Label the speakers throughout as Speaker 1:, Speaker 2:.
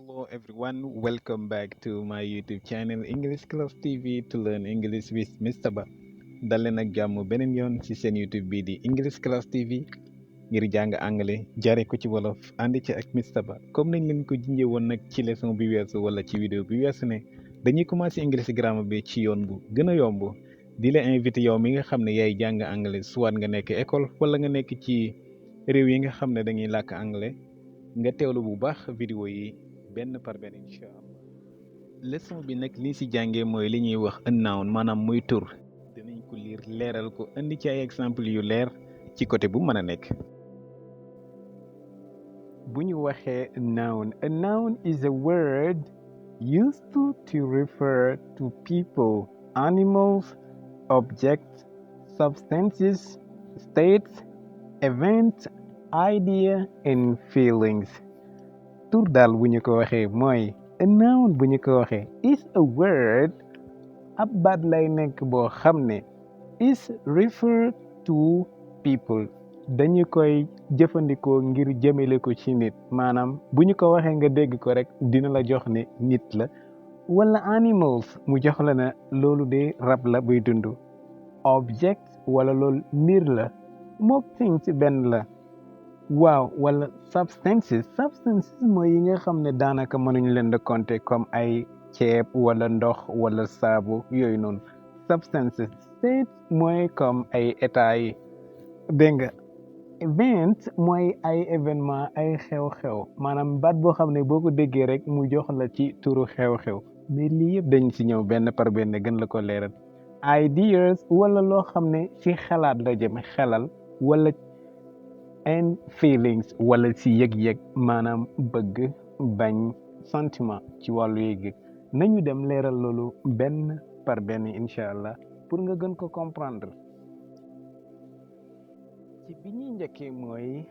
Speaker 1: Hello everyone, welcome back to my YouTube channel English Class TV to learn English with Mr. Ba. dal leen ak jàmm beneen yoon ci seen YouTube bii di English Class TV ngir jàng anglais jare ko ci wolof ànd ci ak Mr. Ba comme nañ leen ko jinjee woon nag ci leçon bi weesu wala ci vidéo bi weesu ne dañuy commencer English grammar bi ci yoon bu gën a yomb di la invité yow mi nga xam ne yaay jàng anglais soit nga nekk école wala nga nekk ci réew yi nga xam ne dañuy làkk anglais nga teewlu bu baax vidéo yi benn par benn incha allah leçon bi nag li ci jàngee mooy li ñuy wax un noun maanaam muy tur dinañ ko liir leeral ko indi ci ay exemple yu leer ci côté bu mën a nekk bu ñu waxee noun a noun is a word used to refer to people animals objects substances states events idea and feelings tur daal bu ñu ko waxee mooy a noun bu ñu ko waxee is a word ab baat lay nekk boo xam ne is refer to people dañu koy jëfandikoo ngir jëmale ko ci nit maanaam bu ñu ko waxee nga dégg ko rek dina la jox ne nit la wala animals mu jox la ne loolu de rab la buy dund object wala loolu mbir la mook things benn la waaw wala substances mooy yi nga xam ne daanaka mënuñu leen de compter comme ay ceeb wala ndox wala saabu yooyu noonu substances state mooy comme ay état yi dégg nga event mooy ay événement ay xew-xew maanaam baat boo xam ne boo ko déggee rek mu jox la ci turu xew-xew mais lii yëpp dañ ci ñëw benn par benn gën la ko leeral ideas wala loo xam ne ci xalaat la jëm xelal wala and feelings wala ci yëg-yëg maanaam bëgg bañ sentiment ci wàllu yëg-yëg nañu dem leeral loolu benn par benn incha allah pour nga gën ko comprendre ci bi ñuy njëkkee mooy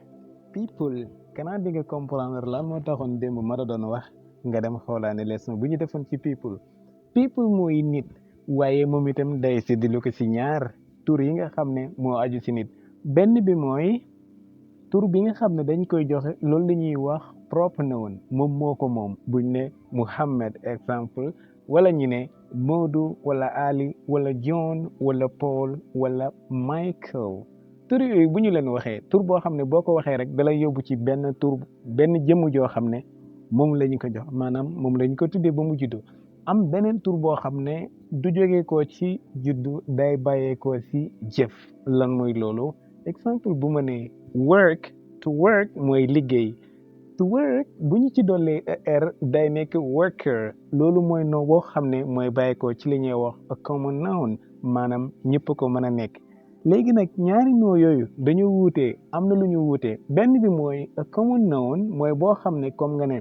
Speaker 1: people kanaa di nga comprendre lan moo taxoon démb ma doon wax nga dem xoolaane leçon bu ñu defoon ci people mooy nit waaye moom itam day séddale ko ci ñaar tur yi nga xam ne moo aju ci nit benn bi mooy tur bi nga xam ne dañ koy joxe loolu la ñuy wax pronoun moom moo ko moom buñ ne Muhammad exemple wala ñu ne Modou wala Ali wala John wala Paul wala Michael tur yooyu bu ñu leen waxee tur boo xam ne boo ko waxee rek dalay yóbbu ci benn tur benn jëmm joo xam ne moom la ñu ko jox maanaam moom la ñu ko tuddee ba mu juddu am beneen tur boo xam ne du jógee koo ci juddu day bàyyeekoo ci jëf lan mooy loolu exemple bu ma nee work to work mooy liggéey to work bu ñu ci dollee er day nekk worker loolu mooy noo boo xam ne mooy bàyyeekoo ci li ñuy wax a common noun maanaam ñëpp ko mën a nekk léegi nag ñaari noo yooyu dañoo wuutee am na lu ñu wuutee benn bi mooy a common noun mooy boo xam ne comme nga ne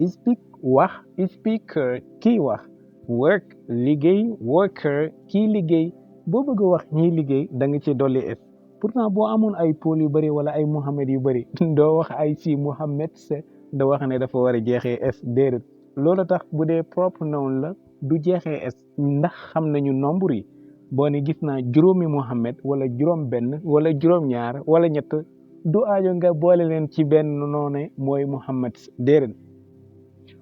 Speaker 1: speak wax speaker kii wax work liggéey worker kii liggéey boo bëgg a wax ñiy liggéey da nga ci dolli s pourtant boo amoon ay Paul yu bëri wala ay Mohamed yu bëri doo wax ay si Mohamed se doo wax ne dafa war a jeexee s déedéet loolu tax bu dee propre noun la du jeexee s ndax xam nañu nombre yi boo ne gis naa juróomi Mohamed wala juróom benn wala juróom ñaar wala ñett du aajo nga boole leen ci benn noone mooy Mohamed déedéet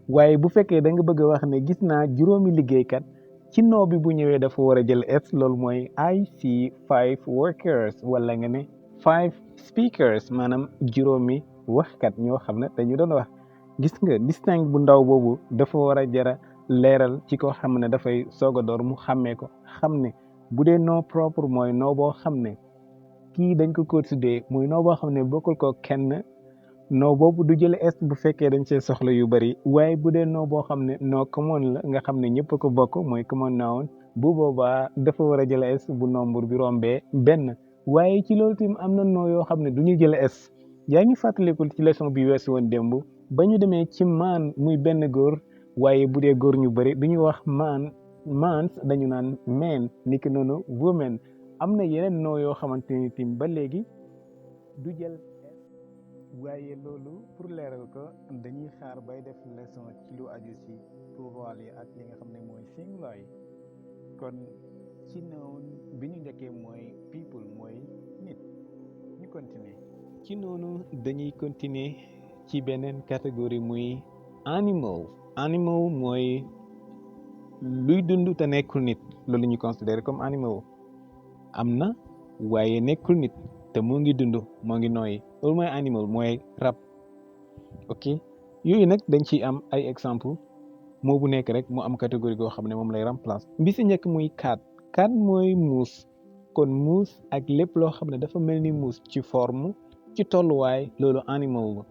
Speaker 1: waaye bu fekkee da nga bëgg a wax ne gis naa juróomi liggéeykat ci noo bi bu ñëwee dafa war a jël s loolu mooy I see 5 workers wala nga ne 5 speakers maanaam juróomi waxkat ñoo xam ne dañu doon wax gis nga distingue bu ndaw boobu dafa war a jara leeral ci ko xam ne dafay soog a door mu xàmmee ko xam ne bu dee nom propre mooy noo boo xam ne kii dañ ko tuddee muy noo boo xam ne bokkul ko kenn noo boobu du jël s bu fekkee dañ see soxla yu bari waaye bu dee noo boo xam ne noo common la nga xam ne ñëpp ko bokk mooy common noun bu boobaa dafa war a jël s bu nombre bi rombee benn waaye ci loolu tamit am na noo yoo xam ne du ñu jël s yaa ngi fàttalikul ci leçon bi weesu woon démb ba ñu demee ci maan muy benn góor waaye bu dee góor ñu bari du ñu wax mans dañu naan men niki noonu women am na yeneen noo yoo xamante ni tim ba léegi du jël waaye loolu pour leeral ko dañuy xaar bay def leçon ci lu aju ci pluriel yi ak li nga xam ne mooy singular yi kon ci noun bi ñu njëkkee mooy people mooy nit continuer ci noonu dañuy continuer ci beneen catégorie muy animal mooy luy dund te nekkul nit loolu la ñuy considérer comme animal am na waaye nekkul nit te moo ngi dund moo ngi nooyi loolu mooy animal mooy rab ok yooyu nag dañ ciy am ay exemple moo bu nekk rek mu am catégorie goo xam ne moom lay remplace bi si njëkk muy cat mooy muus kon muus ak lépp loo xam ne dafa mel ni muus ci forme ci tolluwaay loolu animal la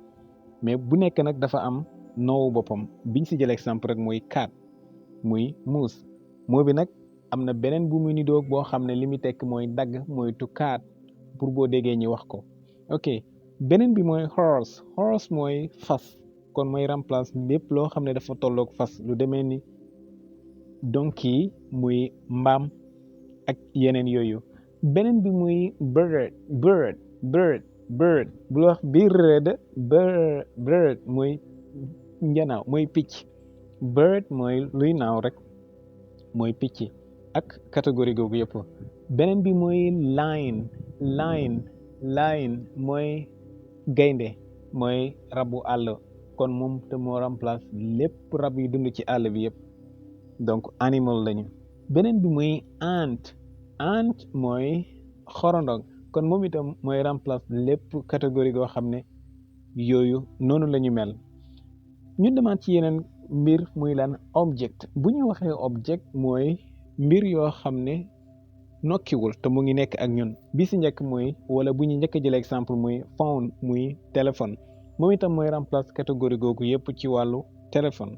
Speaker 1: mais bu nekk nag dafa am noowu boppam biñ si jël exemple rek mooy cat muy muus moo bi nag am na beneen bu muy nidoog boo xam ne li muy tekk mooy dagg mooy to cat pour boo déggee ñi wax ko ok beneen bi mooy horse mooy fas kon mooy remplace lépp loo xam ne dafa tolloog fas lu demee ni donkey muy mbaam ak yeneen yooyu beneen bi muy bird bu wax bird mooy njanaaw mooy picc bird mooy luy naaw rek mooy picc ak catégorie googu yëpp beneen bi mooy lion mooy gaynde mooy rabu àll kon moom te moo remplace lépp rab yi dund ci àll bi yëpp donc animal lañu beneen bi muy ant mooy xorondong kon moom itam mooy remplace lépp catégorie goo xam ne yooyu noonu la ñu mel ñu demaat ci yeneen mbir muy lan object bu ñu waxee object mooy mbir yoo xam ne nokkiwul te mu ngi nekk ak ñun bi si njëkk mooy wala bu ñu njëkk a jël exemple muy phone muy téléphone moom itam mooy remplace catégorie googu yëpp ci wàllu téléphone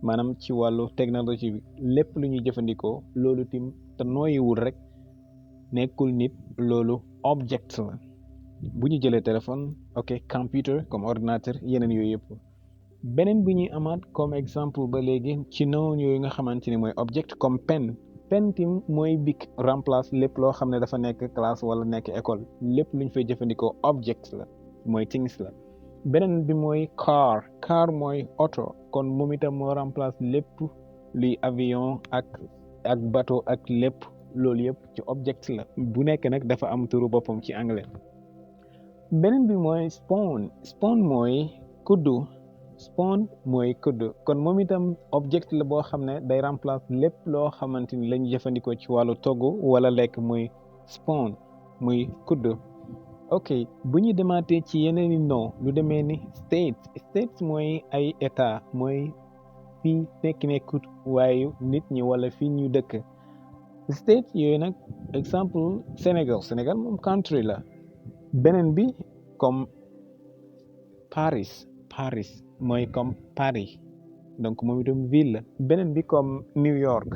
Speaker 1: maanaam ci wàllu technologie bi lépp lu ñuy jëfandikoo loolu tim te nooyiwul rek nekkul nit loolu object la bu ñu jëlee téléphone ok computer comme ordinateur yeneen yooyu yëpp beneen bi ñuy amaat comme exemple ba léegi ci noonu yooyu nga xamante ni mooy object comme pen tim mooy bic remplace lépp loo xam ne dafa nekk classe wala nekk école lépp lu ñu fay jëfandikoo object la mooy things la beneen bi mooy car mooy auto kon moom itam moo remplace lépp luy avion ak bateau ak lépp loolu yëpp ci object la bu nekk nag dafa am turu boppam ci anglais beneen bi mooy spoon mooy kuddu kon moom itam object la boo xam ne day remplace lépp loo xamante ni lañu jëfandikoo ci wàllu togg wala lekk muy spoon muy kuddu ok bu ñu demaatee ci yeneen i nom lu demee ni states mooy ay état mooy fii nekkut waaye nit ñi wala fii ñu dëkk state yooyu nag exemple Sénégal moom country la beneen bi comme Paris mooy comme Paris donc moom itam ville la beneen bi comme New York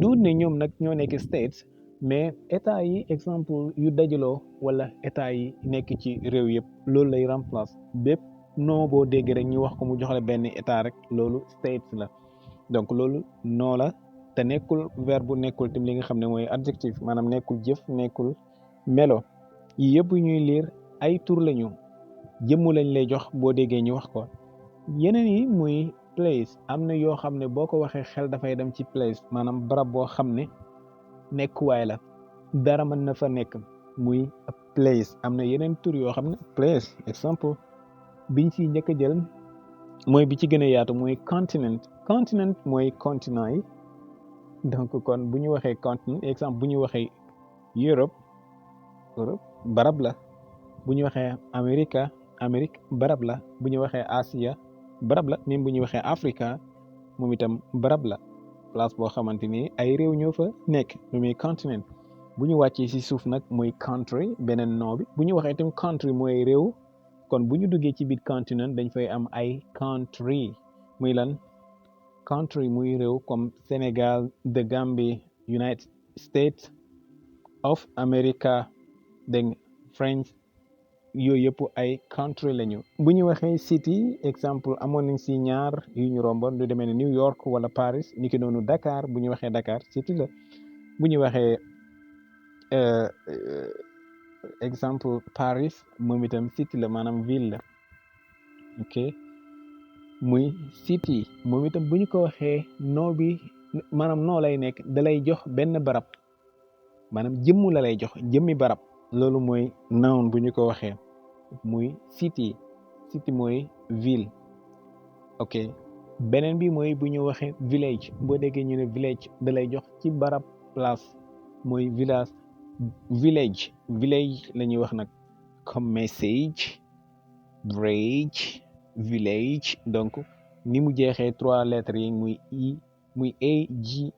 Speaker 1: du ne ñoom nag ñoo nekk states mais état yi exemple yu dajaloo wala état yi nekk ci réew yëpp loolu lay remplace bépp noo boo dégg rek ñu wax ko mu jox la benn état rek loolu states la donc loolu noo la te nekkul verbe nekkul tim li nga xam ne mooy adjectif maanaam nekkul jëf nekkul melo yi yëpp ñuy liir ay tur lañu jëmmu lañ lay jox boo déggee ñu wax ko yeneen yi muy place am na yoo xam ne boo ko waxee xel dafay dem ci place maanaam barab boo xam ne nekkuwaay la dara mën na fa nekk muy place am na yeneen tur yoo xam ne place exemple biñ ci njëkk a jël mooy bi ci gën a yaatu mooy continent mooy continent yi donc kon bu ñu waxee continent exemple bu ñu waxee Europe barab la bu ñu waxee Amérique barab la bu ñu waxee Asia barab la même bu ñu waxee Africa moom itam barab la place boo xamante ni ay réew ñoo fa nekk lu muy continent bu ñu wàccee ci suuf nag mooy country beneen nom bi bu ñu waxee itam country mooy réew kon bu ñu duggee ci biir continent dañ fay am ay country muy lan country muy réew comme Sénégal the Gambie United States of America dégg French yooyu yëpp ay country lañu bu ñu waxee city exemple amoon nañ ci ñaar yu ñu romboon lu demee ne New York wala Paris niki noonu Dakar bu ñu waxee Dakar city la bu ñu waxee exemple Paris moom itam city la maanaam ville la ok muy city moom itam bu ñu ko waxee noo bi maanaam noo lay nekk da lay jox benn barab maanaam jëmmu la lay jox jëmmi barab loolu mooy noun bu ñu ko waxee muy city mooy ville ok beneen bi mooy bu ñu waxee village boo déggee ñu ne village da lay jox ci barab place mooy village village la ñuy wax nag comme message bridge village donc ni mu jeexee 3 lettres yi muy a g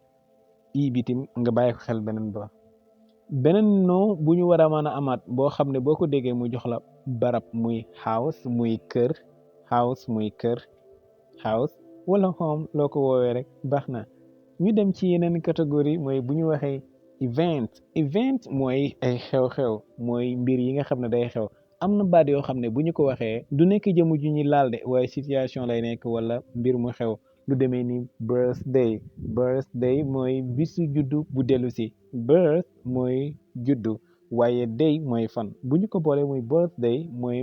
Speaker 1: i bitim nga bàyyi ko xel beneen non bu ñu war a mën a amaat boo xam ne boo ko déggee mu jox la barab muy house muy kër house wala home loo ko woowee rek baax na ñu dem ci yeneen catégorie mooy bu ñu waxee event mooy ay xew-xew mooy mbir yi nga xam ne day xew am na baat yoo xam ne bu ñu ko waxee du nekk jëmu ju ñu laal de waaye situation lay nekk wala mbir mu xew lu demee ni birthday mooy bisu juddu bu dellu si birth mooy juddu waaye day mooy fan bu ñu ko boolee muy birthday mooy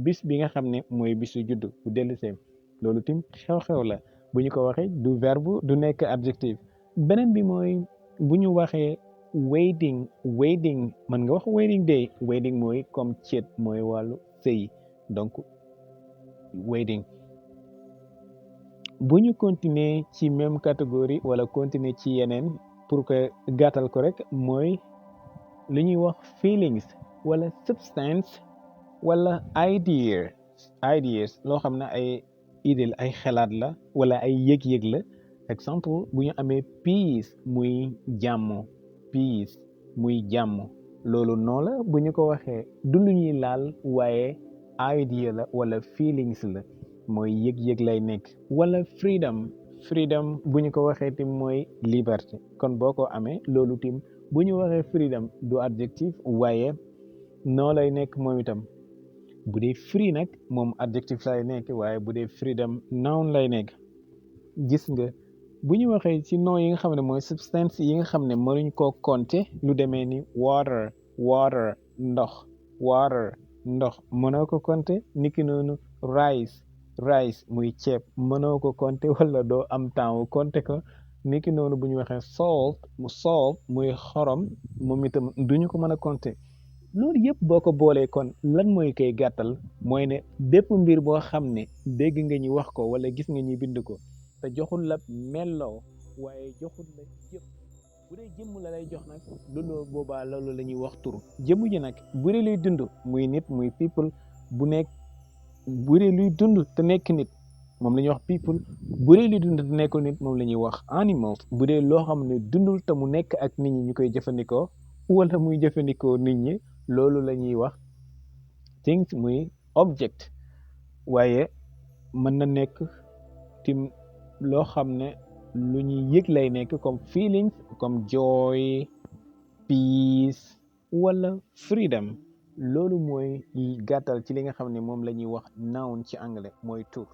Speaker 1: bis bi nga xam ne mooy bisu juddu bu dellu see loolu tim xew-xew la bu ñu ko waxee du verbe du nekk adjectif beneen bi mooy bu ñu waxee wedding mën nga wax wedding day wedding mooy comme ceet mooy wàllu sëy donc wedding bu ñu continuer ci même catégorie wala continuer ci yeneen pour que gàttal ko rek mooy lu ñuy wax feelings wala substance wala ideas loo xam ne ay idée ay xalaat la wala ay yëg-yëg la exemple bu ñu amee peace muy jàmm loolu noo la bu ñu ko waxee du lu ñuy laal waaye idea la wala feelings la mooy yëg-yëg lay nekk wala freedom bu ñu ko waxee tim mooy liberté kon boo ko amee loolu tim bu ñu waxee freedom du adjectif waaye noo lay nekk moom itam bu dee free nag moom adjectif lay nekk waaye bu dee freedom noun lay nekk gis nga bu ñu waxee ci nom yi nga xam ne mooy substance yi nga xam ne mënuñ koo compter lu demee ni water ndox mënoo ko compter niki noonu rice muy ceeb mënoo ko compter wala doo am temps wu compter ko niki noonu bu ñu waxee salt muy xorom moom itam duñu ko mën a compter loolu yëpp boo ko boolee kon lan mooy koy gàttal mooy ne bépp mbir boo xam ne dégg nga ñu wax ko wala gis nga ñu bind ko te joxul la melloo waaye joxul la jëf bu dee jëmm la lay jox nag loolu boobaa loolu la ñuy wax tur jëmm ji nag bu dee luy dund muy nit muy people bu dee luy dund te nekk nit moom la ñuy wax people bu dee luy dund te nekkul nit moom la ñuy wax animals bu dee loo xam ne dundul te mu nekk ak nit ñi ñu koy jëfandikoo wala muy jëfandikoo nit ñi loolu la ñuy wax things muy object waaye mën na nekk tim loo xam ne lu ñuy yëg lay nekk comme feelings comme joy peace wala freedom loolu mooy gàttal ci li nga xam ne moom la ñuy wax noun ci anglais mooy tur